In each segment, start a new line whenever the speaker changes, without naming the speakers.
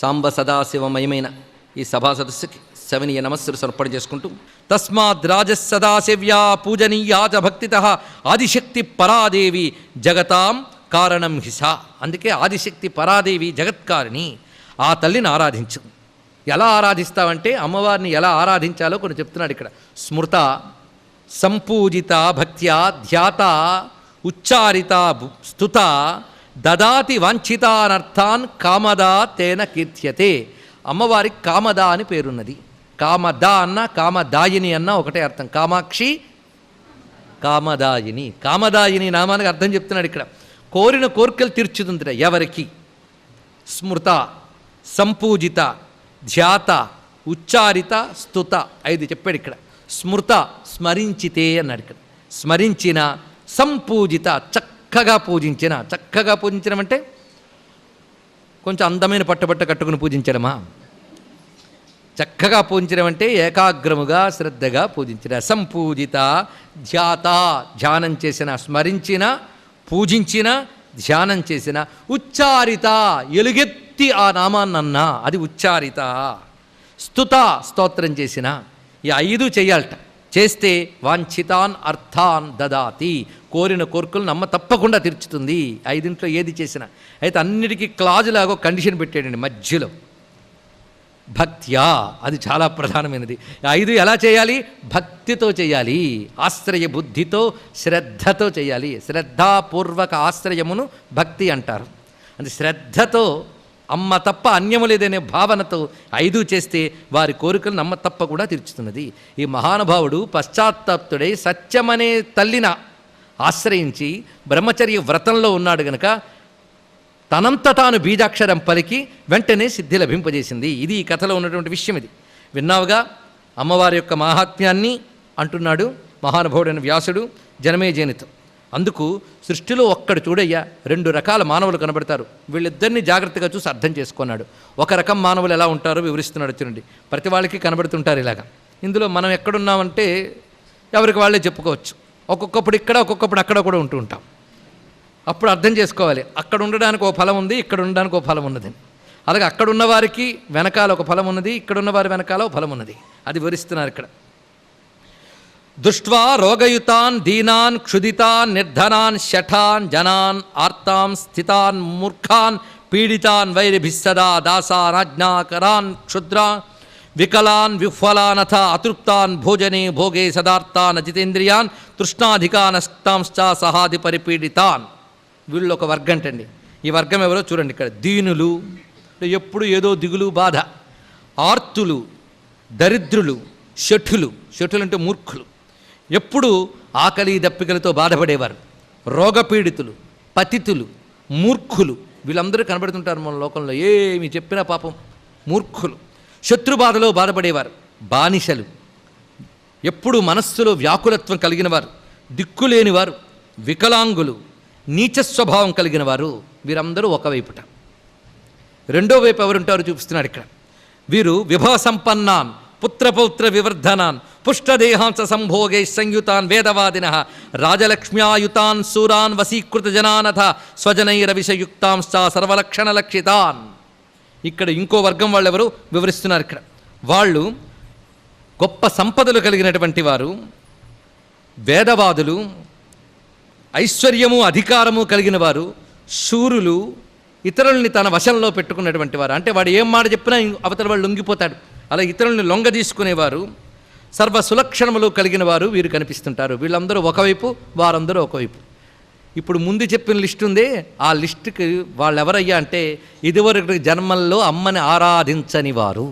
సాంబ సదాశివమయమైన ఈ సభా సదస్సుకి శవనీయ నమస్సులు సమర్పణ చేసుకుంటూ తస్మాద్ రాజసదాశివ్యా పూజనీయాచ భక్తితః ఆదిశక్తి పరాదేవి జగతాం కారణం హిస. అందుకే ఆదిశక్తి పరాదేవి జగత్కారిణి. ఆ తల్లిని ఆరాధించు. ఎలా ఆరాధిస్తావంటే అమ్మవారిని ఎలా ఆరాధించాలో కొన్ని చెప్తున్నాడు ఇక్కడ. స్మృత సంపూజిత భక్త్యా ధ్యాత ఉచ్చారిత స్తుత దదాతి వాంఛితానర్థాన్ కామదా తేన కీర్త్యతే. అమ్మవారికి కామదా అని పేరున్నది. కామదా అన్న కామదాయిని అన్న ఒకటే అర్థం. కామాక్షి కామదాయిని. కామదాయిని నామానికి అర్థం చెప్తున్నాడు ఇక్కడ. కోరిన కోరికలు తీర్చుతుందిట. ఎవరికి? స్మృత సంపూజిత ధ్యాత ఉచ్చారిత స్తుత 5 చెప్పాడు ఇక్కడ. స్మృత స్మరించితే అన్నాడు ఇక్కడ. స్మరించిన, సంపూజిత చక్కగా పూజించిన. చక్కగా పూజించడం అంటే కొంచెం అందమైన పట్టుబట్ట కట్టుకుని పూజించడమా? చక్కగా పూజించడం అంటే ఏకాగ్రముగా శ్రద్ధగా పూజించిన. సంపూజిత ధ్యాత ధ్యానం చేసిన, స్మరించిన, పూజించిన, ధ్యానం చేసిన. ఉచ్చారిత ఎలుగెత్తి ఆ నామాన్నన్నా అది ఉచ్చారిత. స్తుత స్తోత్రం చేసిన. ఈ 5 చేయాలట. చేస్తే వాంఛితాన్ అర్థాన్ దదాతి. కోరిన కోరికలను అమ్మ తప్పకుండా తీర్చుతుంది. 5 ఏది చేసినా. అయితే అన్నిటికీ క్లాజులాగో కండిషన్ పెట్టాడండి మధ్యలో. భక్త్యా అది చాలా ప్రధానమైనది. 5 ఎలా చేయాలి? భక్తితో చేయాలి. ఆశ్రయ బుద్ధితో శ్రద్ధతో చేయాలి. శ్రద్ధాపూర్వక ఆశ్రయమును భక్తి అంటారు. అంటే శ్రద్ధతో అమ్మ తప్ప అన్యము లేదనే భావనతో 5 చేస్తే వారి కోరికలను అమ్మ తప్ప కూడా తీర్చుతున్నది. ఈ మహానుభావుడు పశ్చాత్తాప్తుడై సత్యమనే తల్లిన ఆశ్రయించి బ్రహ్మచర్య వ్రతంలో ఉన్నాడు గనక తనంత తాను బీజాక్షరం పలికి వెంటనే సిద్ధి లభింపజేసింది. ఇది ఈ కథలో ఉన్నటువంటి విషయం. ఇది విన్నావుగా అమ్మవారి యొక్క మాహాత్మ్యాన్ని అంటున్నాడు మహానుభావుడైన వ్యాసుడు జనమేజయునితో. అందుకు సృష్టిలో ఒక్కడు చూడయ్యా 2 రకాల మానవులు కనబడతారు. వీళ్ళిద్దరిని జాగ్రత్తగా చూసి అర్థం చేసుకున్నాడు. ఒక రకం మానవులు ఎలా ఉంటారో వివరిస్తున్నాడు. చూడండి, ప్రతి వాళ్ళకి కనబడుతుంటారు ఇలాగా. ఇందులో మనం ఎక్కడున్నామంటే ఎవరికి వాళ్ళే చెప్పుకోవచ్చు. ఒక్కొక్కప్పుడు ఇక్కడ, ఒక్కొక్కప్పుడు అక్కడ కూడా ఉంటూ ఉంటాం. అప్పుడు అర్థం చేసుకోవాలి, అక్కడ ఉండడానికి ఒక ఫలం ఉంది, ఇక్కడ ఉండడానికి ఒక ఫలం ఉన్నది. అలాగే అక్కడ ఉన్నవారికి వెనకాల ఒక ఫలం ఉన్నది, ఇక్కడ ఉన్నవారి వెనకాల ఒక ఫలం ఉన్నది. అది వివరిస్తున్నారు ఇక్కడ. దృష్ట్వా రోగయుతాన్ దీనాన్ క్షుదితాన్ నిర్ధనాన్ శఠాన్ జనాన్ ఆర్తాం స్థితాన్ మూర్ఖాన్ పీడితాన్ వైరిభిస్సదా దాసాన్ ఆజ్ఞాకరాన్ క్షుద్రాన్ వికలాన్ విఫలానథ అతృప్తాన్ భోజనే భోగే సదార్థాన్ అజితేంద్రియాన్ తృష్ణాధికానస్తాంశ్చ సహాది పరిపీడితాన్. వీళ్ళు ఒక వర్గం అంటండి. ఈ వర్గం ఎవరో చూడండి ఇక్కడ. దీనులు, ఎప్పుడు ఏదో దిగులు బాధ. ఆర్తులు, దరిద్రులు, శఠులు. శఠులు అంటే మూర్ఖులు, ఎప్పుడు ఆకలి దప్పికలతో బాధపడేవారు. రోగపీడితులు, పతితులు, మూర్ఖులు. వీళ్ళందరూ కనబడుతుంటారు మన లోకంలో. ఏమి చెప్పినా పాపం మూర్ఖులు. శత్రుబాధలో బాధపడేవారు, బానిసలు, ఎప్పుడు మనస్సులో వ్యాకులత్వం కలిగిన వారు, దిక్కులేనివారు, వికలాంగులు, నీచ స్వభావం కలిగిన వారు. వీరందరూ ఒకవైపుట. రెండో వైపు ఎవరుంటారో చూపిస్తున్నాడు ఇక్కడ. వీరు విభవ సంపన్నాన్ పుత్రపౌత్ర వివర్ధనాన్ పుష్టదేహాంస సంభోగై సంయుతాన్ వేదవాదిన రాజలక్ష్మ్యాయుతాన్ సూరాన్ వశీకృత జనానథ స్వజనైరవిషయుక్తాంశ్చ సర్వలక్షణ లక్షితాన్. ఇక్కడ ఇంకో వర్గం వాళ్ళు ఎవరు వివరిస్తున్నారు ఇక్కడ. వాళ్ళు గొప్ప సంపదలు కలిగినటువంటి వారు, వేదవాదులు, ఐశ్వర్యము అధికారము కలిగిన వారు, శూరులు, ఇతరుల్ని తన వశంలో పెట్టుకున్నటువంటి వారు. అంటే వాడు ఏం మాట చెప్పినా అవతల వాళ్ళు లొంగిపోతాడు. అలా ఇతరుల్ని లొంగ తీసుకునేవారు, సర్వ సులక్షణములు కలిగిన వారు వీరు కనిపిస్తుంటారు. వీళ్ళందరూ ఒకవైపు, వారందరూ ఒకవైపు. ఇప్పుడు ముందు చెప్పిన లిస్ట్ ఉందే, ఆ లిస్టుకి వాళ్ళు ఎవరయ్యా అంటే ఇదివరకు జన్మల్లో అమ్మని ఆరాధించని వారు.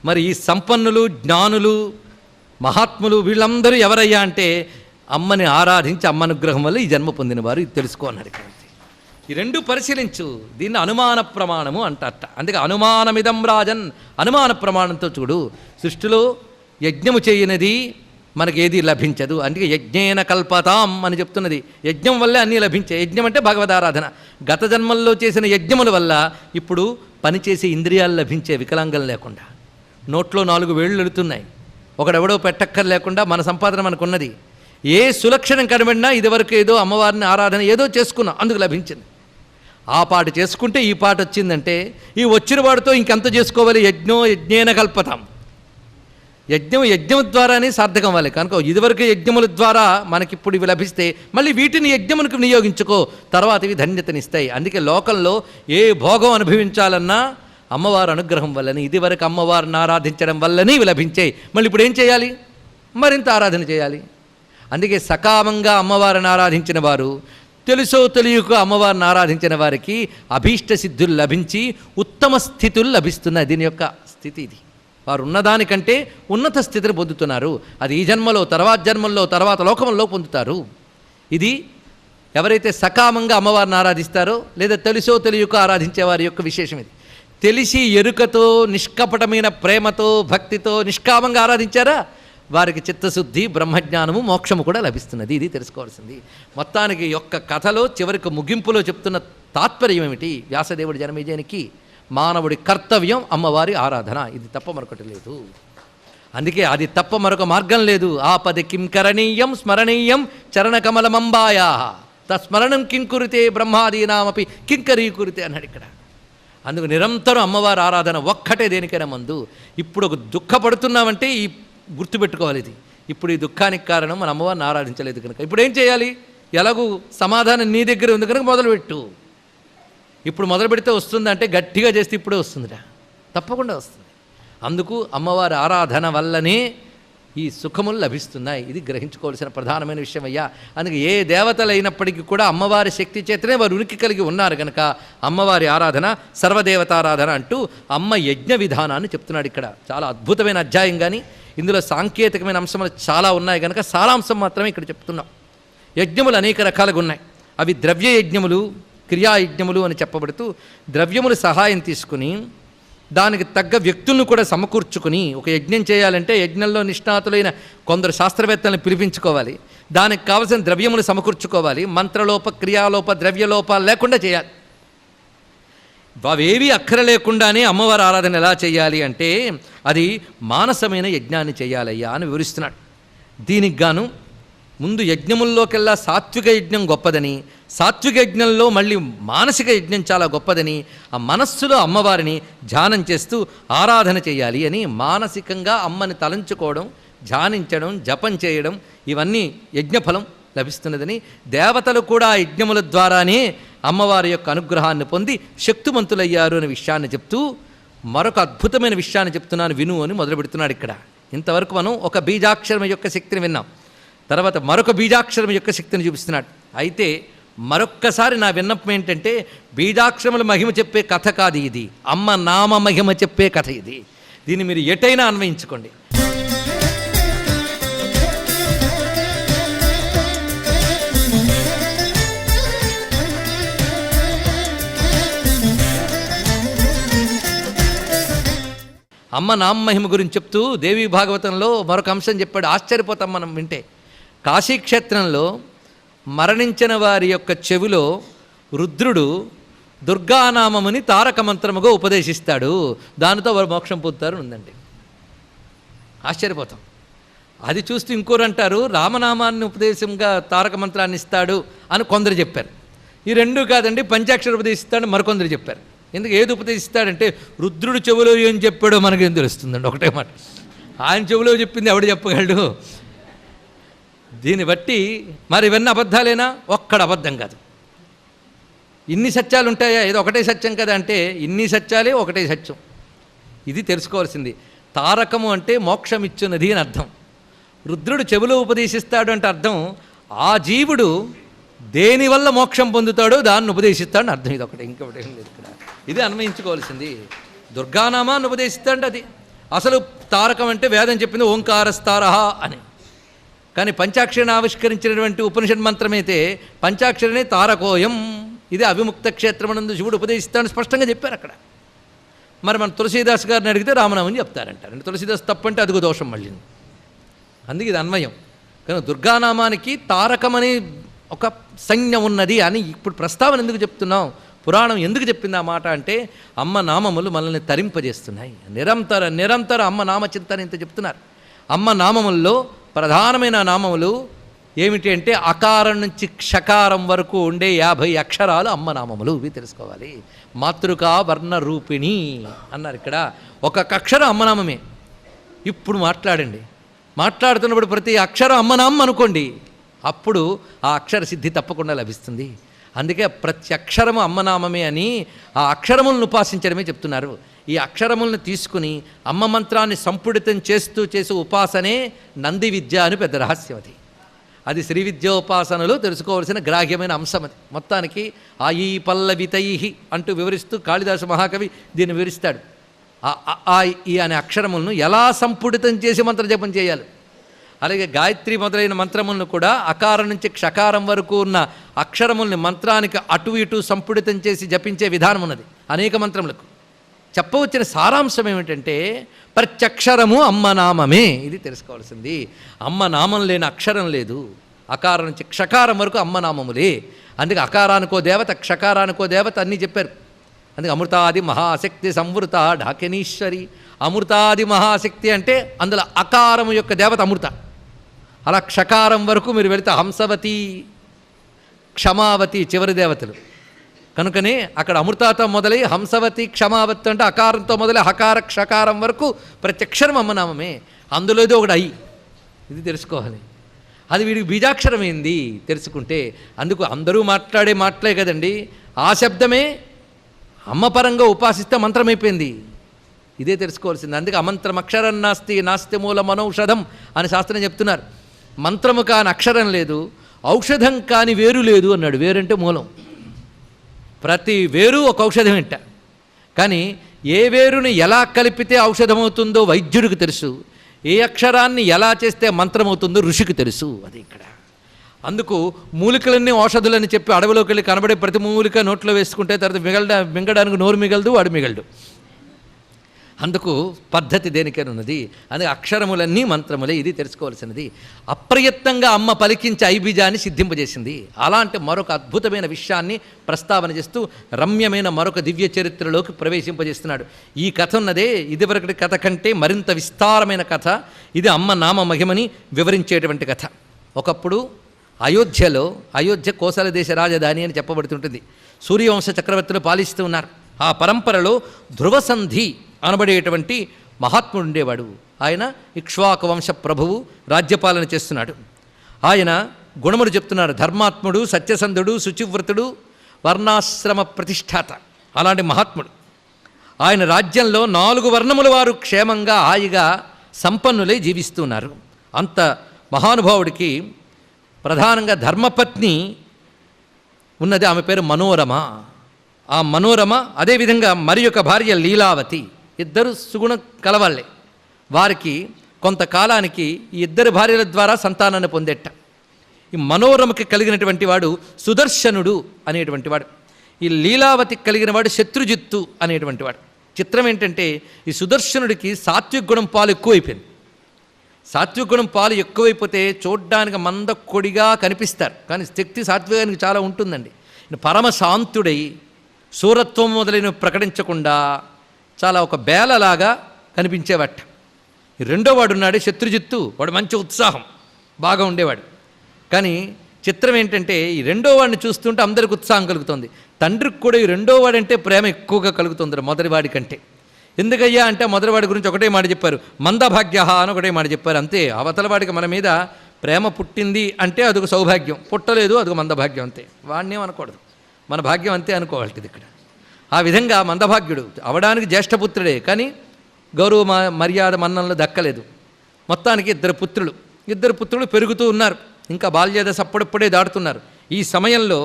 మరి ఈ సంపన్నులు, జ్ఞానులు, మహాత్ములు వీళ్ళందరూ ఎవరయ్యా అంటే అమ్మని ఆరాధించి అమ్మ అనుగ్రహం వల్ల ఈ జన్మ పొందినవారు. ఇది తెలుసుకో అన్నాడు. ఈ 2 పరిశీలించు. దీన్ని అనుమాన ప్రమాణము అంటారట. అందుకే అనుమానమిదం రాజన్, అనుమాన ప్రమాణంతో చూడు. సృష్టిలో యజ్ఞము చేయనిది మనకేది లభించదు. అందుకే యజ్ఞేన కల్పతాం అని చెప్తున్నది. యజ్ఞం వల్లే అన్నీ లభించాయి. యజ్ఞం అంటే భగవదారాధన. గత జన్మల్లో చేసిన యజ్ఞముల వల్ల ఇప్పుడు పనిచేసే ఇంద్రియాలు లభించే, వికలాంగం లేకుండా. నోట్లో 4 వేళ్ళు వెళుతున్నాయి. ఒకడెవడో పెట్టక్కర్ లేకుండా మన సంపాదన మనకున్నది. ఏ సులక్షణం కనబడినా ఇదివరకు ఏదో అమ్మవారిని ఆరాధన ఏదో చేసుకున్నాం, అందుకు లభించింది. ఆ పాట చేసుకుంటే ఈ పాట వచ్చిందంటే ఈ వచ్చిన వాడితో ఇంకెంత చేసుకోవాలి? యజ్ఞేన కల్పతాం. యజ్ఞం ద్వారానే సార్థకం అవ్వాలి కనుక ఇదివరకు యజ్ఞముల ద్వారా మనకిప్పుడు ఇవి లభిస్తే మళ్ళీ వీటిని యజ్ఞమునికి వినియోగించుకో, తర్వాత ఇవి ధన్యతనిస్తాయి. అందుకే లోకంలో ఏ భోగం అనుభవించాలన్నా అమ్మవారు అనుగ్రహం వల్లని, ఇదివరకు అమ్మవారిని ఆరాధించడం వల్లనే ఇవి లభించాయి. మళ్ళీ ఇప్పుడు ఏం చేయాలి? మరింత ఆరాధన చేయాలి. అందుకే సకామంగా అమ్మవారిని ఆరాధించిన వారు, తెలుసో తెలియక అమ్మవారిని ఆరాధించిన వారికి అభీష్ట సిద్ధులు లభించి ఉత్తమ స్థితులు లభిస్తున్నాయి. దీని యొక్క స్థితి ఇది. వారు ఉన్నదానికంటే ఉన్నత స్థితిని పొందుతున్నారు. అది ఈ జన్మలో, తర్వాత జన్మల్లో, తర్వాత లోకంలో పొందుతారు. ఇది ఎవరైతే సకామంగా అమ్మవారిని ఆరాధిస్తారో లేదా తెలుసో తెలియక ఆరాధించే వారి యొక్క విశేషం ఇది. తెలిసి ఎరుకతో, నిష్కపటమైన ప్రేమతో, భక్తితో నిష్కామంగా ఆరాధించారా వారికి చిత్తశుద్ధి, బ్రహ్మజ్ఞానము, మోక్షము కూడా లభిస్తున్నది. ఇది తెలుసుకోవాల్సింది. మొత్తానికి యొక్క కథలో చివరికి ముగింపులో చెప్తున్న తాత్పర్యం ఏమిటి? వ్యాసదేవుడి జనమేజయానికి మానవుడి కర్తవ్యం అమ్మవారి ఆరాధన. ఇది తప్ప మరొకటి లేదు. అందుకే అది తప్ప మరొక మార్గం లేదు. ఆపది కిం కరణీయం స్మరణీయం చరణకమలమంబాయా తస్మరణం కింకురితే బ్రహ్మాదీనామపి కింకరీకురితే అన్నాడు ఇక్కడ. అందుకు నిరంతరం అమ్మవారి ఆరాధన ఒక్కటే దేనికైనా మందు. ఇప్పుడు ఒక దుఃఖపడుతున్నామంటే ఈ గుర్తుపెట్టుకోవాలి. ఇది ఇప్పుడు ఈ దుఃఖానికి కారణం మన అమ్మవారిని ఆరాధించలేదు కనుక. ఇప్పుడు ఏం చేయాలి? ఎలాగూ సమాధానం నీ దగ్గర ఉంది కనుక మొదలుపెట్టు. ఇప్పుడు మొదలు పెడితే వస్తుందంటే గట్టిగా చేస్తే ఇప్పుడే వస్తుందిరా, తప్పకుండా వస్తుంది. అందుకు అమ్మవారి ఆరాధన వల్లనే ఈ సుఖములు లభిస్తున్నాయి. ఇది గ్రహించుకోవాల్సిన ప్రధానమైన విషయం అయ్యా. అందుకే ఏ దేవతలైనప్పటికీ కూడా అమ్మవారి శక్తి చేతనే వారు ఉనికి కలిగి ఉన్నారు కనుక అమ్మవారి ఆరాధన సర్వదేవతారాధన అంటూ అమ్మ యజ్ఞ విధానాన్ని చెప్తున్నాడు ఇక్కడ. చాలా అద్భుతమైన అధ్యాయం. కానీ ఇందులో సాంకేతికమైన అంశములు చాలా ఉన్నాయి కనుక సారాంశం మాత్రమే ఇక్కడ చెప్తున్నాం. యజ్ఞములు అనేక రకాలుగా ఉన్నాయి. అవి ద్రవ్య యజ్ఞములు, క్రియాయజ్ఞములు అని చెప్పబడుతూ ద్రవ్యములు సహాయం తీసుకుని దానికి తగ్గ వ్యక్తులను కూడా సమకూర్చుకుని ఒక యజ్ఞం చేయాలంటే యజ్ఞంలో నిష్ణాతులైన కొందరు శాస్త్రవేత్తలను పిలిపించుకోవాలి. దానికి కావలసిన ద్రవ్యములు సమకూర్చుకోవాలి. మంత్రలోప, క్రియాలోప, ద్రవ్యలోపాలు లేకుండా చేయాలి. అవేవి అక్కర లేకుండానే అమ్మవారి ఆరాధన ఎలా చేయాలి అంటే అది మానసమైన యజ్ఞాన్ని చేయాలయ్యా అని వివరిస్తున్నాడు. దీనికి గాను ముందు యజ్ఞముల్లోకెల్లా సాత్విక యజ్ఞం గొప్పదని, సాత్విక యజ్ఞంలో మళ్ళీ మానసిక యజ్ఞం చాలా గొప్పదని, ఆ మనస్సులో అమ్మవారిని ధ్యానం చేస్తూ ఆరాధన చేయాలి అని, మానసికంగా అమ్మని తలంచుకోవడం, ధ్యానించడం, జపం చేయడం ఇవన్నీ యజ్ఞఫలం లభిస్తున్నదని, దేవతలు కూడా యజ్ఞముల ద్వారానే అమ్మవారి యొక్క అనుగ్రహాన్ని పొంది శక్తిమంతులయ్యారు అనే విషయాన్ని చెప్తూ మరొక అద్భుతమైన విషయాన్ని చెప్తున్నాను విను అని మొదలు పెడుతున్నాడు ఇక్కడ. ఇంతవరకు మనం ఒక బీజాక్షరం యొక్క శక్తిని విన్నాం. తర్వాత మరొక బీజాక్షరం యొక్క శక్తిని చూపిస్తున్నాడు. అయితే మరొక్కసారి నా విన్నపం ఏంటంటే బీజాక్షరముల మహిమ చెప్పే కథ కాదు ఇది, అమ్మ నామ మహిమ చెప్పే కథ ఇది. దీన్ని మీరు ఎటైనా అన్వయించుకోండి. అమ్మ నామమహిమ గురించి చెప్తూ దేవీ భాగవతంలో మరొక అంశం చెప్పాడు. ఆశ్చర్యపోతాం మనం వింటే. కాశీక్షేత్రంలో మరణించిన వారి యొక్క చెవిలో రుద్రుడు దుర్గానామముని తారక మంత్రముగా ఉపదేశిస్తాడు, దానితో వారు మోక్షం పొందుతారు ఉందండి. ఆశ్చర్యపోతాం. అది చూస్తూ ఇంకోరు అంటారు రామనామాన్ని ఉపదేశంగా తారక మంత్రాన్ని ఇస్తాడు అని కొందరు చెప్పారు. ఈ రెండూ కాదండి, పంచాక్షర ఉపదేశిస్తాడు మరికొందరు చెప్పారు. ఎందుకు ఏది ఉపదేశిస్తాడంటే రుద్రుడు చెవిలో ఏం చెప్పాడో మనకేం తెలుస్తుందండి. ఒకటే మాట, ఆయన చెవిలో చెప్పింది ఎవడు చెప్పగలడు? దీన్ని బట్టి మరి ఇవన్నీ అబద్ధాలేనా? ఒక్కడ అబద్ధం కాదు. ఇన్ని సత్యాలు ఉంటాయా? ఏదో ఒకటే సత్యం కదా అంటే ఇన్ని సత్యాలే ఒకటే సత్యం. ఇది తెలుసుకోవాల్సింది. తారకము అంటే మోక్షం ఇచ్చున్నది అని అర్థం. రుద్రుడు చెవిలో ఉపదేశిస్తాడు అంటే అర్థం ఆ జీవుడు దేనివల్ల మోక్షం పొందుతాడో దాన్ని ఉపదేశిస్తాడని అర్థం. ఇది ఒకటి, ఇంకొకటి ఏం లేదు ఇక్కడ. ఇది అన్వయించుకోవాల్సింది. దుర్గానామాన్ని ఉపదేశిస్తాడు. అది అసలు తారకం అంటే వేదం చెప్పింది ఓంకారస్తారహ అని. కానీ పంచాక్షరిని ఆవిష్కరించినటువంటి ఉపనిషత్ మంత్రమైతే పంచాక్షరినే తారకోయం, ఇది అవిముక్త క్షేత్రమనందు శివుడు ఉపదేశిస్తాడని స్పష్టంగా చెప్పారు అక్కడ. మరి మన తులసీదాస్ గారిని అడిగితే రామనామని చెప్తారంటారు. తులసీదాస్ తప్పంటే అదిగో దోషం మళ్ళీ. అందుకే ఇది అన్వయం. కానీ దుర్గానామానికి తారకమని ఒక సంజ్ఞ ఉన్నది అని ఇప్పుడు ప్రస్తావన ఎందుకు చెప్తున్నాం? పురాణం ఎందుకు చెప్పింది ఆ మాట అంటే అమ్మ నామములు మనల్ని తరింపజేస్తున్నాయి. నిరంతర అమ్మ నామచింతన ఇంత చెప్తున్నారు. అమ్మ నామముల్లో ప్రధానమైన నామములు ఏమిటి అంటే అకారం నుంచి క్షకారం వరకు ఉండే 50 అక్షరాలు అమ్మనామములు. ఇవి తెలుసుకోవాలి. మాతృకా వర్ణ రూపిణి అన్నారు ఇక్కడ. ఒక్కొక్క అక్షరం అమ్మనామమే. ఇప్పుడు మాట్లాడండి. మాట్లాడుతున్నప్పుడు ప్రతి అక్షరం అమ్మనామం అనుకోండి, అప్పుడు ఆ అక్షర సిద్ధి తప్పకుండా లభిస్తుంది. అందుకే ప్రతి అక్షరము అమ్మనామమే అని ఆ అక్షరములను ఉపాసించడమే చెప్తున్నారు. ఈ అక్షరములను తీసుకుని అమ్మ మంత్రాన్ని సంపుడితం చేస్తూ చేసే ఉపాసనే నంది విద్య అని పెద్ద రహస్యం. అది శ్రీ విద్యోపాసనలో తెలుసుకోవాల్సిన గ్రాహ్యమైన అంశం. అది మొత్తానికి ఆయి పల్లవితై అంటూ వివరిస్తూ కాళిదాసు మహాకవి దీన్ని వివరిస్తాడు. ఆ ఈ అనే అక్షరములను ఎలా సంపుడితం చేసి మంత్రజపం చేయాలి. అలాగే గాయత్రి మొదలైన మంత్రములను కూడా అకారం నుంచి క్షకారం వరకు ఉన్న అక్షరముల్ని మంత్రానికి అటు ఇటు సంపుడితం చేసి జపించే విధానం ఉన్నది అనేక మంత్రములకు. చెప్పవచ్చిన సారాంశం ఏమిటంటే ప్రత్యక్షరము అమ్మనామమే. ఇది తెలుసుకోవాల్సింది. అమ్మనామం లేని అక్షరం లేదు. అకారం నుంచి క్షకారం వరకు అమ్మనామములే. అందుకే అకారానికో దేవత, క్షకారానికో దేవత అన్నీ చెప్పారు. అందుకే అమృతాది మహాశక్తి సంవృత ఢాకినీశ్వరి. అమృతాది మహాశక్తి అంటే అందులో అకారం యొక్క దేవత అమృత. అలా క్షకారం వరకు మీరు వెళితే హంసవతి, క్షమావతి చివరి దేవతలు. కనుకనే అక్కడ అమృతాతో మొదలై హంసవతి, క్షమావతి అంటే అకారంతో మొదలై హకార క్షకారం వరకు ప్రత్యక్షరం అమ్మనామమే. అందులో ఏదో ఒకటి అయి. ఇది తెలుసుకోవాలి. అది వీడికి బీజాక్షరం ఏంది తెలుసుకుంటే, అందుకు అందరూ మాట్లాడే మాటలే కదండి. ఆ శబ్దమే అమ్మపరంగా ఉపాసిస్తే మంత్రమైపోయింది. ఇదే తెలుసుకోవాల్సింది. అందుకే అమంత్రం అక్షరం నాస్తి నాస్తి మూల మనౌషధం అని శాస్త్రం చెప్తున్నారు. మంత్రము కాని అక్షరం లేదు, ఔషధం కాని వేరు లేదు అన్నాడు. వేరంటే మూలం. ప్రతి వేరు ఒక ఔషధం ఏంట. కానీ ఏ వేరుని ఎలా కలిపితే ఔషధమవుతుందో వైద్యుడికి తెలుసు. ఏ అక్షరాన్ని ఎలా చేస్తే మంత్రమవుతుందో ఋషికి తెలుసు. అది ఇక్కడ. అందుకు మూలికలన్నీ ఔషధులని చెప్పి అడవిలోకి వెళ్ళి కనబడే ప్రతి మూలిక నోట్లో వేసుకుంటే తర్వాత మింగడానికి నోరు మిగలదు, వాడు మిగలడు. అందుకు పద్ధతి దేనికైనా ఉన్నది. అందుకే అక్షరములన్నీ మంత్రములే. ఇది తెలుసుకోవాల్సినది. అప్రయత్నంగా అమ్మ పలికించి ఐబీజాన్ని సిద్ధింపజేసింది. అలాంటి మరొక అద్భుతమైన విషయాన్ని ప్రస్తావన చేస్తూ రమ్యమైన మరొక దివ్య చరిత్రలోకి ప్రవేశింపజేస్తున్నాడు. ఈ కథ ఉన్నదే ఇదివరకటి కథ కంటే మరింత విస్తారమైన కథ. ఇది అమ్మ నామ మహిమని వివరించేటువంటి కథ. ఒకప్పుడు అయోధ్య కోసల దేశ రాజధాని అని చెప్పబడుతుంటుంది. సూర్యవంశ చక్రవర్తులు పాలిస్తూ ఉన్నారు. ఆ పరంపరలో ధ్రువసంధి అనబడేటువంటి మహాత్ముడు ఉండేవాడు. ఆయన ఇక్ష్వాకు వంశ ప్రభువు, రాజ్యపాలన చేస్తున్నాడు. ఆయన గుణములు చెప్తున్నారు. ధర్మాత్ముడు, సత్యసంధుడు, శుచివ్రతుడు, వర్ణాశ్రమ ప్రతిష్ఠాత. అలాంటి మహాత్ముడు. ఆయన రాజ్యంలో 4 వర్ణముల వారు క్షేమంగా హాయిగా సంపన్నులై జీవిస్తున్నారు. అంత మహానుభావుడికి ప్రధానంగా ధర్మపత్ని ఉన్నది. ఆమె పేరు మనోరమ. ఆ మనోరమ, అదేవిధంగా మరి యొక్క భార్య లీలావతి. ఇద్దరు సుగుణ కలవాళ్ళే. వారికి కొంతకాలానికి ఈ ఇద్దరు భార్యల ద్వారా సంతానాన్ని పొందేట. ఈ మనోరమకి కలిగినటువంటి వాడు సుదర్శనుడు అనేటువంటి వాడు. ఈ లీలావతికి కలిగిన వాడు శత్రుజిత్తు అనేటువంటి వాడు. చిత్రం ఏంటంటే ఈ సుదర్శనుడికి సాత్విక గుణం పాలు ఎక్కువైపోయింది. సాత్విక గుణం పాలు ఎక్కువైపోతే చూడ్డానికి మందకొడిగా కనిపిస్తారు, కానీ శక్తి సాత్వికానికి చాలా ఉంటుందండి. పరమ శాంతుడై సూరత్వం మొదలైనవి ప్రకటించకుండా చాలా ఒక బేలలాగా కనిపించేవాట. ఈ రెండో వాడు ఉన్నాడు శత్రుజిత్తు. వాడు మంచి ఉత్సాహం బాగా ఉండేవాడు. కానీ చిత్రం ఏంటంటే ఈ రెండో వాడిని చూస్తుంటే అందరికి ఉత్సాహం కలుగుతుంది. తండ్రికి కూడా ఈ రెండో వాడంటే ప్రేమ ఎక్కువగా కలుగుతుంది మొదటివాడి కంటే. ఎందుకయ్యా అంటే మొదటివాడి గురించి ఒకటే మాట చెప్పారు, మందభాగ్య అని ఒకటే మాట చెప్పారు. అంతే. అవతల వాడికి మన మీద ప్రేమ పుట్టింది అంటే అదొక సౌభాగ్యం, పుట్టలేదు అదొక మందభాగ్యం. అంతే. వాడిని అనకూడదు, మన భాగ్యం అంతే అనుకోవాలి. ఇక్కడ ఆ విధంగా మందభాగ్యుడు అవడానికి జ్యేష్ఠపుత్రుడే, కానీ గౌరవ మర్యాద మన్ననలు దక్కలేదు. మొత్తానికి ఇద్దరు పుత్రులు పెరుగుతూ ఉన్నారు. ఇంకా బాల్యదశ అప్పుడప్పుడే దాటుతున్నారు. ఈ సమయంలో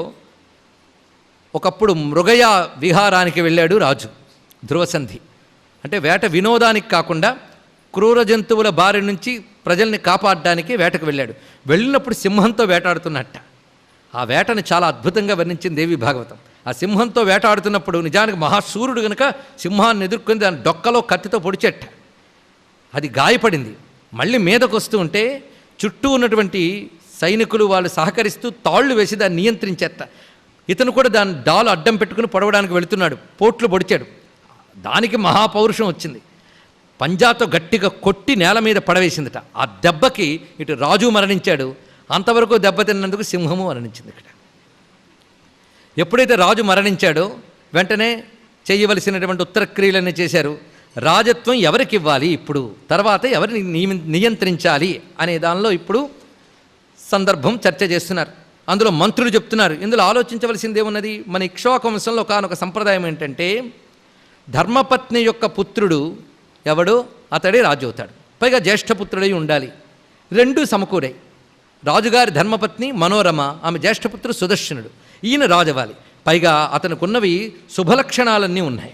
ఒకప్పుడు మృగయ విహారానికి వెళ్ళాడు రాజు. ధ్రువసంధి అంటే వేట వినోదానికి కాకుండా క్రూర జంతువుల బారి నుంచి ప్రజల్ని కాపాడడానికి వేటకు వెళ్ళాడు. వెళ్ళినప్పుడు సింహంతో వేటాడుతున్నట్ట. ఆ వేటను చాలా అద్భుతంగా వర్ణించింది దేవి భాగవతం. ఆ సింహంతో వేటాడుతున్నప్పుడు నిజానికి మహాశూరుడు కనుక సింహాన్ని ఎదుర్కొని దాని డొక్కలో కత్తితో పొడిచెట్ట. అది గాయపడింది. మళ్ళీ మీదకు వస్తూ ఉంటే చుట్టూ ఉన్నటువంటి సైనికులు వాళ్ళు సహకరిస్తూ తాళ్ళు వేసి దాన్ని నియంత్రించేట. ఇతను కూడా దాని డాలు అడ్డం పెట్టుకుని పొడవడానికి వెళుతున్నాడు. పోట్లు పొడిచాడు. దానికి మహాపౌరుషం వచ్చింది. పంజాతో గట్టిగా కొట్టి నేల మీద పడవేసిందట. ఆ దెబ్బకి ఇటు రాజు మరణించాడు, అంతవరకు దెబ్బతిన్నందుకు సింహము మరణించింది ఇక్కడ. ఎప్పుడైతే రాజు మరణించాడో వెంటనే చేయవలసినటువంటి ఉత్తరక్రియలన్నీ చేశారు. రాజత్వం ఎవరికి ఇవ్వాలి ఇప్పుడు, తర్వాత ఎవరిని నియంత్రించాలి అనే దానిలో ఇప్పుడు సందర్భం చర్చ చేస్తున్నారు. అందులో మంత్రులు చెప్తున్నారు, ఇందులో ఆలోచించవలసిందేమున్నది, మన ఇక్ష్వాకు వంశంలో ఒకనొక సంప్రదాయం ఏంటంటే ధర్మపత్ని యొక్క పుత్రుడు ఎవడో అతడే రాజు అవుతాడు, పైగా జ్యేష్ఠపుత్రుడై ఉండాలి. రెండూ సమకూరాయి. రాజుగారి ధర్మపత్ని మనోరమ, ఆమె జ్యేష్ఠపుత్రుడు సుదర్శనుడు, ఈయన రాజవాలి. పైగా అతనికున్నవి శుభలక్షణాలన్నీ ఉన్నాయి.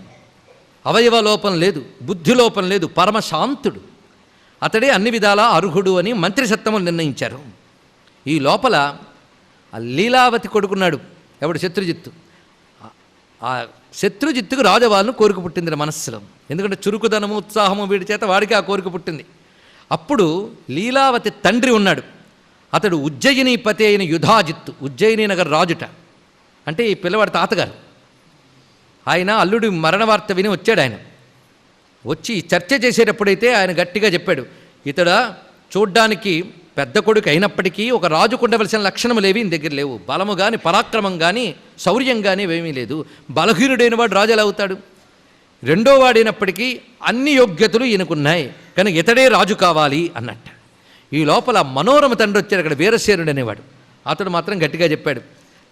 అవయవ లోపం లేదు, బుద్ధి లోపం లేదు, పరమశాంతుడు, అతడే అన్ని విధాలా అర్హుడు అని మంత్రి సత్తములు నిర్ణయించారు. ఈ లోపల ఆ లీలావతి కొడుకున్నాడు, ఎవడు శత్రుజిత్తు. ఆ శత్రుజిత్తుకు రాజవాళ్ళను కోరిక పుట్టింది మనస్సులో, ఎందుకంటే చురుకుదనము ఉత్సాహము వీడి చేత వాడికి ఆ కోరిక పుట్టింది. అప్పుడు లీలావతి తండ్రి ఉన్నాడు, అతడు ఉజ్జయిని పతి అయిన యుధాజిత్తు, ఉజ్జయిని నగర్ రాజుట, అంటే ఈ పిల్లవాడి తాతగారు. ఆయన అల్లుడి మరణ వార్త విని వచ్చాడు. ఆయన వచ్చి చర్చ చేసేటప్పుడైతే ఆయన గట్టిగా చెప్పాడు, ఇతడు చూడ్డానికి పెద్ద కొడుకు అయినప్పటికీ ఒక రాజుకు ఉండవలసిన లక్షణములేవి ఈయన దగ్గర లేవు. బలము కానీ పరాక్రమం కానీ శౌర్యం కానీ ఏమీ లేదు. బలహీనుడైన వాడు రాజు ఎలా అవుతాడు? రెండో వాడైనప్పటికీ అన్ని యోగ్యతలు ఈయనకున్నాయి, కానీ ఇతడే రాజు కావాలి అన్నట్ట. ఈ లోపల మనోరమ తండ్రి వచ్చాడు, అక్కడ వీరసేనుడు అనేవాడు. అతడు మాత్రం గట్టిగా చెప్పాడు,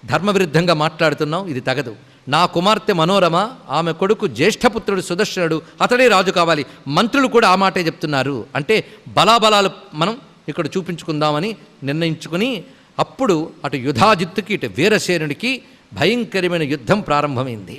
ధర్మవిరుద్ధంగా మాట్లాడుతున్నావు, ఇది తగదు. నా కుమార్తె మనోరమ, ఆమె కొడుకు జ్యేష్ఠపుత్రుడు సుదర్శనుడు, అతడే రాజు కావాలి. మంత్రులు కూడా ఆ మాటే చెప్తున్నారు. అంటే బలాబలాలు మనం ఇక్కడ చూపించుకుందామని నిర్ణయించుకుని అప్పుడు అటు యుధాజిత్తుకి ఇటు వీరసేనుడికి భయంకరమైన యుద్ధం ప్రారంభమైంది.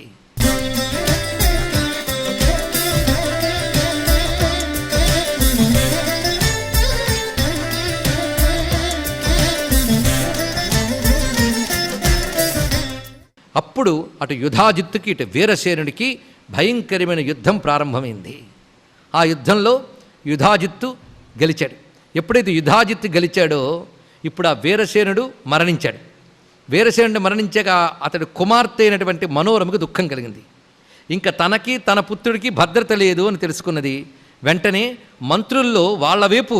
అప్పుడు అటు యుధాజిత్తుకి ఇటు వీరసేనుడికి భయంకరమైన యుద్ధం ప్రారంభమైంది. ఆ యుద్ధంలో యుధాజిత్తు గెలిచాడు. ఎప్పుడైతే యుధాజిత్తు గెలిచాడో ఇప్పుడు ఆ వీరసేనుడు మరణించాడు. వీరసేనుడు మరణించాక అతడు కుమార్తె అయినటువంటి మనోరమకు దుఃఖం కలిగింది. ఇంకా తనకి తన పుత్రుడికి భద్రత లేదు అని తెలుసుకున్నది. వెంటనే మంత్రుల్లో వాళ్ళ వైపు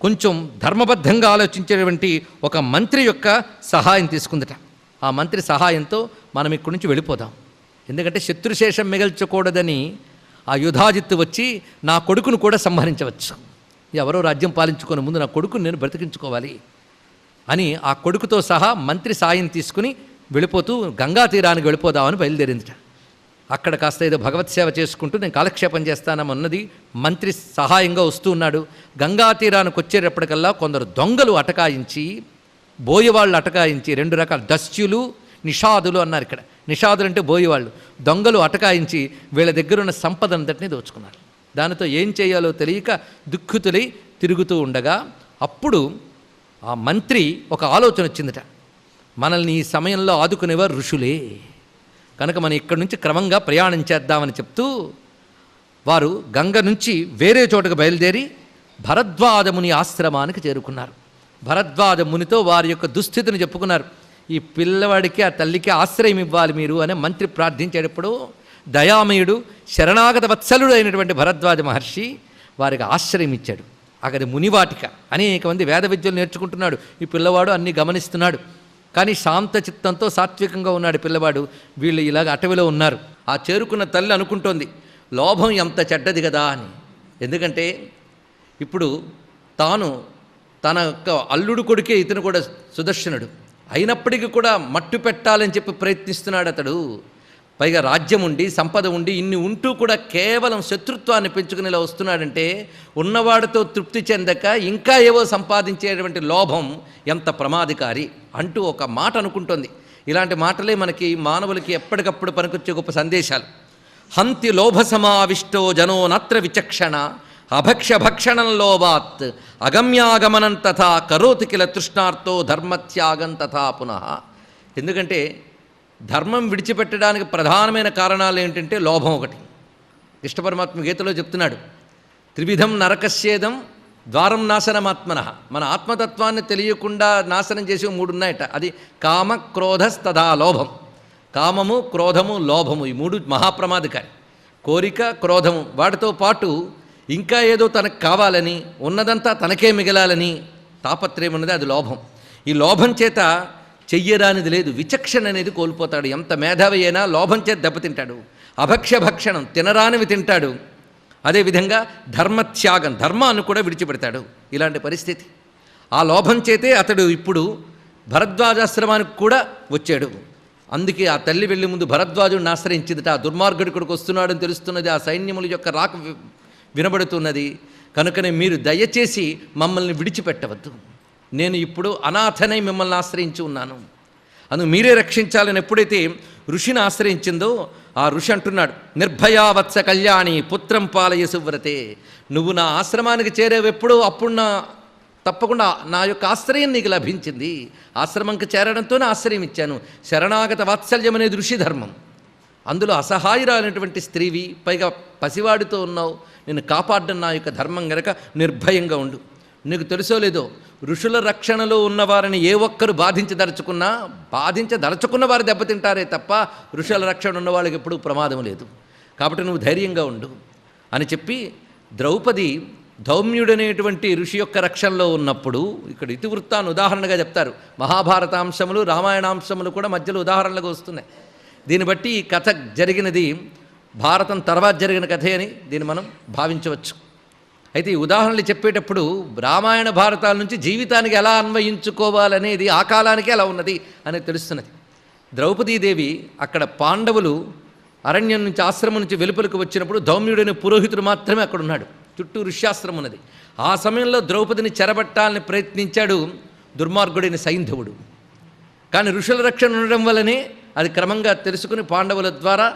కొంచెం ధర్మబద్ధంగా ఆలోచించేటువంటి ఒక మంత్రి యొక్క సహాయం తీసుకుందట. ఆ మంత్రి సహాయంతో మనం ఇక్కడి నుంచి వెళ్ళిపోదాం, ఎందుకంటే శత్రుశేషం మిగల్చకూడదని ఆ యుధాజిత్తు వచ్చి నా కొడుకును కూడా సంహరించవచ్చు, ఎవరో రాజ్యం పాలించుకొని ముందు నా కొడుకుని నేను బ్రతికించుకోవాలి అని ఆ కొడుకుతో సహా మంత్రి సాయం తీసుకుని వెళ్ళిపోతూ గంగా తీరానికి వెళ్ళిపోదామని బయలుదేరిందిట. అక్కడ కాస్త ఏదో భగవత్ సేవ చేసుకుంటూ నేను కాలక్షేపం చేస్తానన్నది మంత్రి సహాయంగా వస్తూ ఉన్నాడు. గంగా తీరానికి వచ్చేటప్పటికల్లా కొందరు దొంగలు అటకాయించి, బోయవాళ్ళు అటకాయించి, రెండు రకాల దస్యులు నిషాదులు అన్నారు ఇక్కడ. నిషాదులు అంటే బోయవాళ్ళు. దొంగలు అటకాయించి వీళ్ళ దగ్గరున్న సంపదంతటిని దోచుకున్నారు. దానితో ఏం చేయాలో తెలియక దుఃఖితులై తిరుగుతూ ఉండగా అప్పుడు ఆ మంత్రి ఒక ఆలోచన వచ్చిందట, మనల్ని ఈ సమయంలో ఆదుకునేవారు ఋషులే కనుక మనం ఇక్కడి నుంచి క్రమంగా ప్రయాణం చేద్దామని చెప్తూ వారు గంగ నుంచి వేరే చోటకు బయలుదేరి భరద్వాజముని ఆశ్రమానికి చేరుకున్నారు. భరద్వాజ మునితో వారి యొక్క దుస్థితిని చెప్పుకున్నారు. ఈ పిల్లవాడికి ఆ తల్లికి ఆశ్రయం ఇవ్వాలి మీరు అని మంత్రి ప్రార్థించేటప్పుడు దయామయుడు శరణాగత వత్సలుడు అయినటువంటి భరద్వాజ మహర్షి వారికి ఆశ్రయం ఇచ్చాడు. అక్కడి మునివాటిక అనేక మంది వేద విద్యలు నేర్చుకుంటున్నాడు. ఈ పిల్లవాడు అన్నీ గమనిస్తున్నాడు, కానీ శాంత చిత్తంతో సాత్వికంగా ఉన్నాడు పిల్లవాడు. వీళ్ళు ఇలాగ అటవిలో ఉన్నారు. ఆ చేరుకున్న తల్లి అనుకుంటోంది, లోభం ఎంత చెడ్డది కదా అని. ఎందుకంటే ఇప్పుడు తాను తన యొక్క అల్లుడు కొడుకే ఇతను కూడా సుదర్శనుడు అయినప్పటికీ కూడా మట్టు పెట్టాలని చెప్పి ప్రయత్నిస్తున్నాడు అతడు. పైగా రాజ్యం ఉండి సంపద ఉండి ఇన్ని ఉంటూ కూడా కేవలం శత్రుత్వాన్ని పెంచుకుని ఇలా వస్తున్నాడంటే ఉన్నవాడితో తృప్తి చెందక ఇంకా ఏవో సంపాదించేటువంటి లోభం ఎంత ప్రమాదకారి అంటూ ఒక మాట అనుకుంటోంది. ఇలాంటి మాటలే మనకి మానవులకి ఎప్పటికప్పుడు పనికొచ్చే గొప్ప సందేశాలు. హంతి లోభ సమావిష్టో జనో నత్ర విచక్షణ అభక్ష్యభక్షణం లోభాత్ అగమ్యాగమనం తథా కరోతి కిల తృష్ణార్థో ధర్మత్యాగం తథా పునః. ఎందుకంటే ధర్మం విడిచిపెట్టడానికి ప్రధానమైన కారణాలు ఏంటంటే లోభం ఒకటి. కృష్ణ పరమాత్మ గీతలో చెప్తున్నాడు, త్రివిధం నరకస్యేదం ద్వారం నాశనమాత్మన. మన ఆత్మతత్వాన్ని తెలియకుండా నాశనం చేసి మూడు ఉన్నాయట. అది కామ క్రోధస్తథా లోభం. కామము, క్రోధము, లోభము, ఈ మూడు మహాప్రమాదకారి. కోరిక, క్రోధము, వాటితో పాటు ఇంకా ఏదో తనకు కావాలని, ఉన్నదంతా తనకే మిగలాలని తాపత్రయం ఉన్నది, అది లోభం. ఈ లోభం చేత చెయ్యరానిది లేదు, విచక్షణ అనేది కోల్పోతాడు. ఎంత మేధావి అయినా లోభం చేత దెబ్బతింటాడు. అభక్ష్య భక్షణం, తినరానివి తింటాడు. అదేవిధంగా ధర్మత్యాగం, ధర్మాన్ని కూడా విడిచిపెడతాడు. ఇలాంటి పరిస్థితి. ఆ లోభం చేతే అతడు ఇప్పుడు భరద్వాజాశ్రమానికి కూడా వచ్చాడు. అందుకే ఆ తల్లి వెళ్ళి ముందు భరద్వాజుడిని ఆశ్రయించిందిట. ఆ దుర్మార్గుడి ఇక్కడికి వస్తున్నాడని తెలుస్తున్నది, ఆ సైన్యముల యొక్క రాక వినబడుతున్నది. కనుకనే మీరు దయచేసి మమ్మల్ని విడిచిపెట్టవద్దు, నేను ఇప్పుడు అనాథనై మిమ్మల్ని ఆశ్రయించి ఉన్నాను, అందుకు మీరే రక్షించాలని ఎప్పుడైతే ఋషిని ఆశ్రయించిందో ఆ ఋషి అంటున్నాడు, నిర్భయావత్స కళ్యాణి పుత్రం పాలయ సువ్రతే. నువ్వు నా ఆశ్రమానికి చేరేవెప్పుడో అప్పుడు తప్పకుండా నా యొక్క ఆశ్రయం నీకు లభించింది. ఆశ్రమంకి చేరడంతోనే ఆశ్రయం ఇచ్చాను. శరణాగత వాత్సల్యం అనేది ఋషి ధర్మం. అందులో అసహాయురాలైనటువంటి స్త్రీవి, పైగా పసివాడితో ఉన్నావు, నేను కాపాడడం నా యొక్క ధర్మం గనక నిర్భయంగా ఉండు. నీకు తెలుసో లేదో, ఋషుల రక్షణలో ఉన్నవారిని ఏ ఒక్కరు బాధించదలుచుకున్న వారు దెబ్బతింటారే తప్ప ఋషుల రక్షణ ఉన్న వాళ్ళకి ఎప్పుడూ ప్రమాదం లేదు. కాబట్టి నువ్వు ధైర్యంగా ఉండు అని చెప్పి ద్రౌపది ధౌమ్యుడనేటువంటి ఋషి యొక్క రక్షణలో ఉన్నప్పుడు, ఇక్కడ ఇతివృత్తాన్ని ఉదాహరణగా చెప్తారు. మహాభారతాంశములు రామాయణాంశములు కూడా మధ్యలో ఉదాహరణలుగా వస్తున్నాయి. దీన్ని బట్టి ఈ కథ జరిగినది భారతం తర్వాత జరిగిన కథే అని దీన్ని మనం భావించవచ్చు. అయితే ఈ ఉదాహరణలు చెప్పేటప్పుడు రామాయణ భారతాల నుంచి జీవితానికి ఎలా అన్వయించుకోవాలనేది ఆ కాలానికి ఎలా ఉన్నది అనేది తెలుస్తున్నది. ద్రౌపదీదేవి అక్కడ పాండవులు అరణ్యం నుంచి ఆశ్రమం నుంచి వెలుపలకు వచ్చినప్పుడు ధౌమ్యుడైన పురోహితుడు మాత్రమే అక్కడ ఉన్నాడు, చుట్టూ ఋష్యాశ్రమం ఉన్నది. ఆ సమయంలో ద్రౌపదిని చెరబట్టాలని ప్రయత్నించాడు దుర్మార్గుడైన సైంధవుడు. కానీ ఋషుల రక్షణ ఉండడం వల్లనే అది క్రమంగా తెలుసుకుని పాండవుల ద్వారా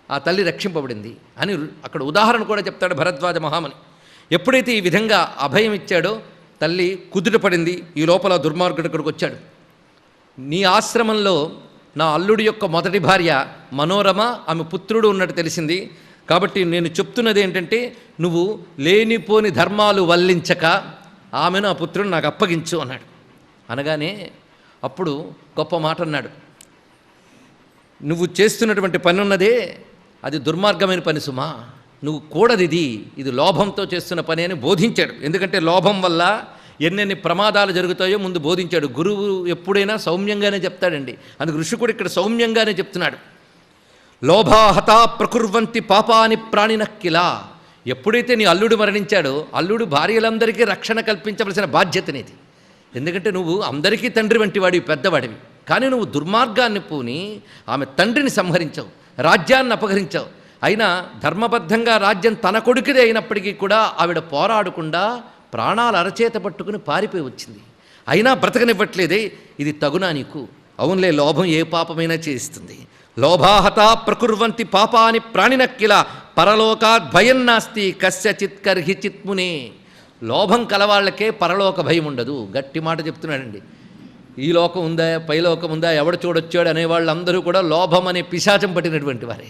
ఆ తల్లి రక్షింపబడింది అని అక్కడ ఉదాహరణ కూడా చెప్తాడు భరద్వాజ మహాముని. ఎప్పుడైతే ఈ విధంగా అభయం ఇచ్చాడో తల్లి కుదుటపడింది. ఈ లోపల దుర్మార్గుడు ఇక్కడికి వచ్చాడు. నీ ఆశ్రమంలో నా అల్లుడి యొక్క మొదటి భార్య మనోరమ, ఆమె పుత్రుడు ఉన్నట్టు తెలిసింది. కాబట్టి నేను చెప్తున్నది ఏంటంటే, నువ్వు లేనిపోని ధర్మాలు వల్లించక ఆమెను ఆ పుత్రుడు నాకు అప్పగించు అన్నాడు. అనగానే అప్పుడు గొప్ప మాట అన్నాడు, నువ్వు చేస్తున్నటువంటి పని ఉన్నదే అది దుర్మార్గమైన పని సుమా, నువ్వు కూడది, ఇది లోభంతో చేస్తున్న పని అని బోధించాడు. ఎందుకంటే లోభం వల్ల ఎన్నెన్ని ప్రమాదాలు జరుగుతాయో ముందు బోధించాడు. గురువు ఎప్పుడైనా సౌమ్యంగానే చెప్తాడండి. అందుకు ఋషి కూడా ఇక్కడ సౌమ్యంగానే చెప్తున్నాడు. లోభాహతా ప్రకుర్వంతి పాపాని ప్రాణినక్కిలా. ఎప్పుడైతే నీ అల్లుడు మరణించాడో, అల్లుడు భార్యలందరికీ రక్షణ కల్పించవలసిన బాధ్యతనేది. ఎందుకంటే నువ్వు అందరికీ తండ్రి వంటి వాడివి, పెద్దవాడివి. కానీ నువ్వు దుర్మార్గాన్ని పూని ఆమె తండ్రిని సంహరించావు, రాజ్యాన్ని అపహరించావు. అయినా ధర్మబద్ధంగా రాజ్యం తన కొడుకుదే అయినప్పటికీ కూడా ఆవిడ పోరాడకుండా ప్రాణాలు అరచేత పట్టుకుని పారిపోయి వచ్చింది. అయినా బ్రతకనివ్వట్లేదే, ఇది తగునా నీకు? అవునులే, లోభం ఏ పాపమైనా చేయిస్తుంది. లోభాహతా ప్రకుర్వంతి పాపాని ప్రాణినక్కిల పరలోకాత్ భయం నాస్తి కస్యచిత్ కర్హి చిత్మునే. లోభం కలవాళ్ళకే పరలోక భయం ఉండదు. గట్టి మాట చెప్తున్నాడండి. ఈ లోకం ఉందా, పైలోకం ఉందా, ఎవడు చూడొచ్చాడు అనే వాళ్ళందరూ కూడా లోభం అనే పిశాచం పట్టినటువంటి వారే.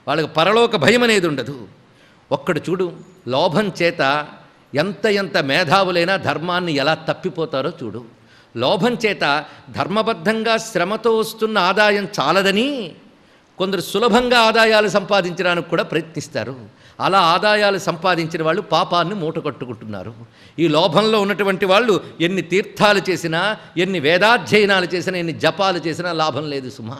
వాళ్ళకి పరలోక భయం అనేది ఉండదు. ఒక్కడు చూడు, లోభం చేత ఎంత మేధావులైనా ధర్మాన్ని ఎలా తప్పిపోతారో చూడు. లోభం చేత ధర్మబద్ధంగా శ్రమతో వస్తున్న ఆదాయం చాలదని కొందరు సులభంగా ఆదాయాలు సంపాదించడానికి కూడా ప్రయత్నిస్తారు. అలా ఆదాయాలు సంపాదించిన వాళ్ళు పాపాన్ని మూటకట్టుకుంటున్నారు. ఈ లోభంలో ఉన్నటువంటి వాళ్ళు ఎన్ని తీర్థాలు చేసినా, ఎన్ని వేదాధ్యయనాలు చేసినా, ఎన్ని జపాలు చేసినా లాభం లేదు సుమా.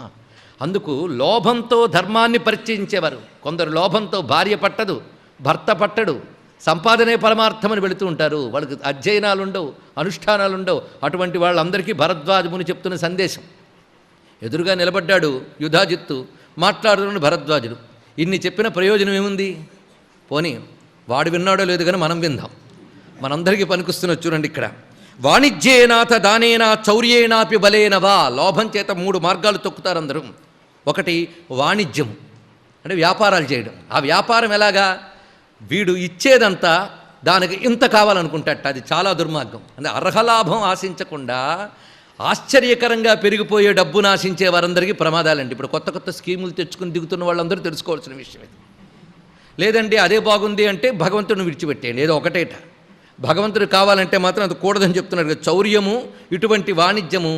అందుకు లోభంతో ధర్మాన్ని పరిచయించేవారు కొందరు. లోభంతో భార్య పట్టదు, భర్త పట్టడు, సంపాదనే పరమార్థమని వెళుతూ ఉంటారు. వాళ్ళకి అధ్యయనాలు ఉండవు, అనుష్ఠానాలు ఉండవు. అటువంటి వాళ్ళందరికీ భరద్వాజముని చెప్తున్న సందేశం. ఎదురుగా నిలబడ్డాడు యుధాజిత్తు, మాట్లాడుతున్న భరద్వాజుడు. ఇన్ని చెప్పిన ప్రయోజనం ఏముంది? పోనీ వాడు విన్నాడో లేదు కానీ మనం విందాం. మనందరికీ పనికొస్తున్నది చూడండి. ఇక్కడ వాణిజ్యేనాథ దానేనా చౌర్యేనాపి బలేనవా. లోభం చేత 3 మార్గాలు తొక్కుతారు అందరూ. ఒకటి వాణిజ్యం, అంటే వ్యాపారాలు చేయడం. ఆ వ్యాపారం ఎలాగా? వీడు ఇచ్చేదంతా దానికి ఇంత కావాలనుకుంటాట. అది చాలా దుర్మార్గం. అంటే అర్హలాభం ఆశించకుండా ఆశ్చర్యకరంగా పెరిగిపోయే డబ్బును ఆశించే వారందరికీ ప్రమాదాలండి. ఇప్పుడు కొత్త స్కీములు తెచ్చుకుని దిగుతున్న వాళ్ళందరూ తెలుసుకోవాల్సిన విషయం ఇది. లేదండి అదే బాగుంది అంటే భగవంతుడిని విడిచిపెట్టేయండి. ఏదో ఒకటేట భగవంతుడు కావాలంటే మాత్రం అది కూడదని చెప్తున్నాడు. చౌర్యము, ఇటువంటి వాణిజ్యము,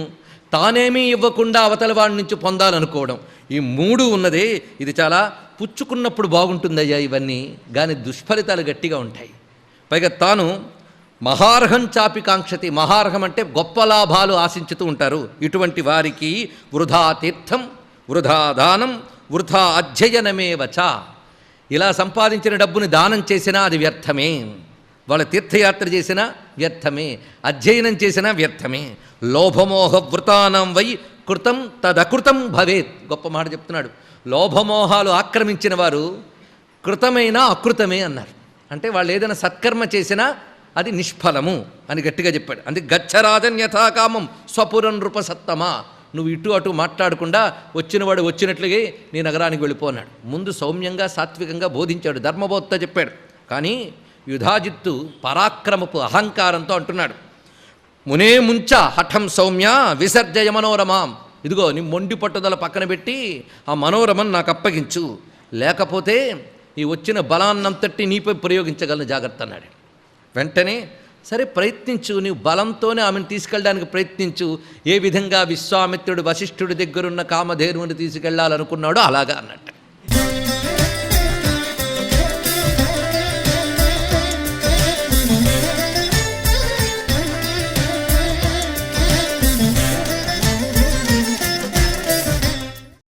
తానేమీ ఇవ్వకుండా అవతల వాడి నుంచి పొందాలనుకోవడం, ఈ 3 ఉన్నదే. ఇది చాలా పుచ్చుకున్నప్పుడు బాగుంటుందయ్యా ఇవన్నీ, కానీ దుష్ఫలితాలు గట్టిగా ఉంటాయి. పైగా తాను మహార్హం చాపి కాంక్షతి. మహార్హం అంటే గొప్ప లాభాలు ఆశించుతూ ఉంటారు. ఇటువంటి వారికి వృధా తీర్థం, వృధా దానం, వృధా అధ్యయనమేవచ. ఇలా సంపాదించిన డబ్బుని దానం చేసినా అది వ్యర్థమే, వాళ్ళ తీర్థయాత్ర చేసినా వ్యర్థమే, అధ్యయనం చేసినా వ్యర్థమే. లోభమోహ వృతానం వై కృతం తదకృతం భవేత్. గొప్ప మాట చెప్తున్నాడు. లోభమోహాలు ఆక్రమించిన వారు కృతమైనా అకృతమే అన్నారు. అంటే వాళ్ళు ఏదైనా సత్కర్మ చేసినా అది నిష్ఫలము అని గట్టిగా చెప్పాడు. అందుకే గచ్చరాజన్ యథాకామం స్వపురం నృపసత్తమా. నువ్వు ఇటు అటు మాట్లాడకుండా వచ్చినవాడు వచ్చినట్లుగే నీ నగరానికి వెళ్ళిపోన్నాడు. ముందు సౌమ్యంగా సాత్వికంగా బోధించాడు, ధర్మబోధతో చెప్పాడు. కానీ యుధాజిత్తు పరాక్రమపు అహంకారంతో అంటున్నాడు, మునే ముంచ హఠం సౌమ్య విసర్జయ మనోరమాం. ఇదిగో నీ మొండి పట్టుదల పక్కన పెట్టి ఆ మనోరమను నాకు అప్పగించు, లేకపోతే ఈ వచ్చిన బలాన్నంతటి నీపై ప్రయోగించగలను జాగ్రత్త అన్నాడు. వెంటనే సరే ప్రయత్నించు, నీవు బలంతోనే ఆమెను తీసుకెళ్ళడానికి ప్రయత్నించు. ఏ విధంగా విశ్వామిత్రుడు వశిష్ఠుడి దగ్గరున్న కామధేనువుని తీసుకెళ్లాలనుకున్నాడో అలాగా అన్నట్ట.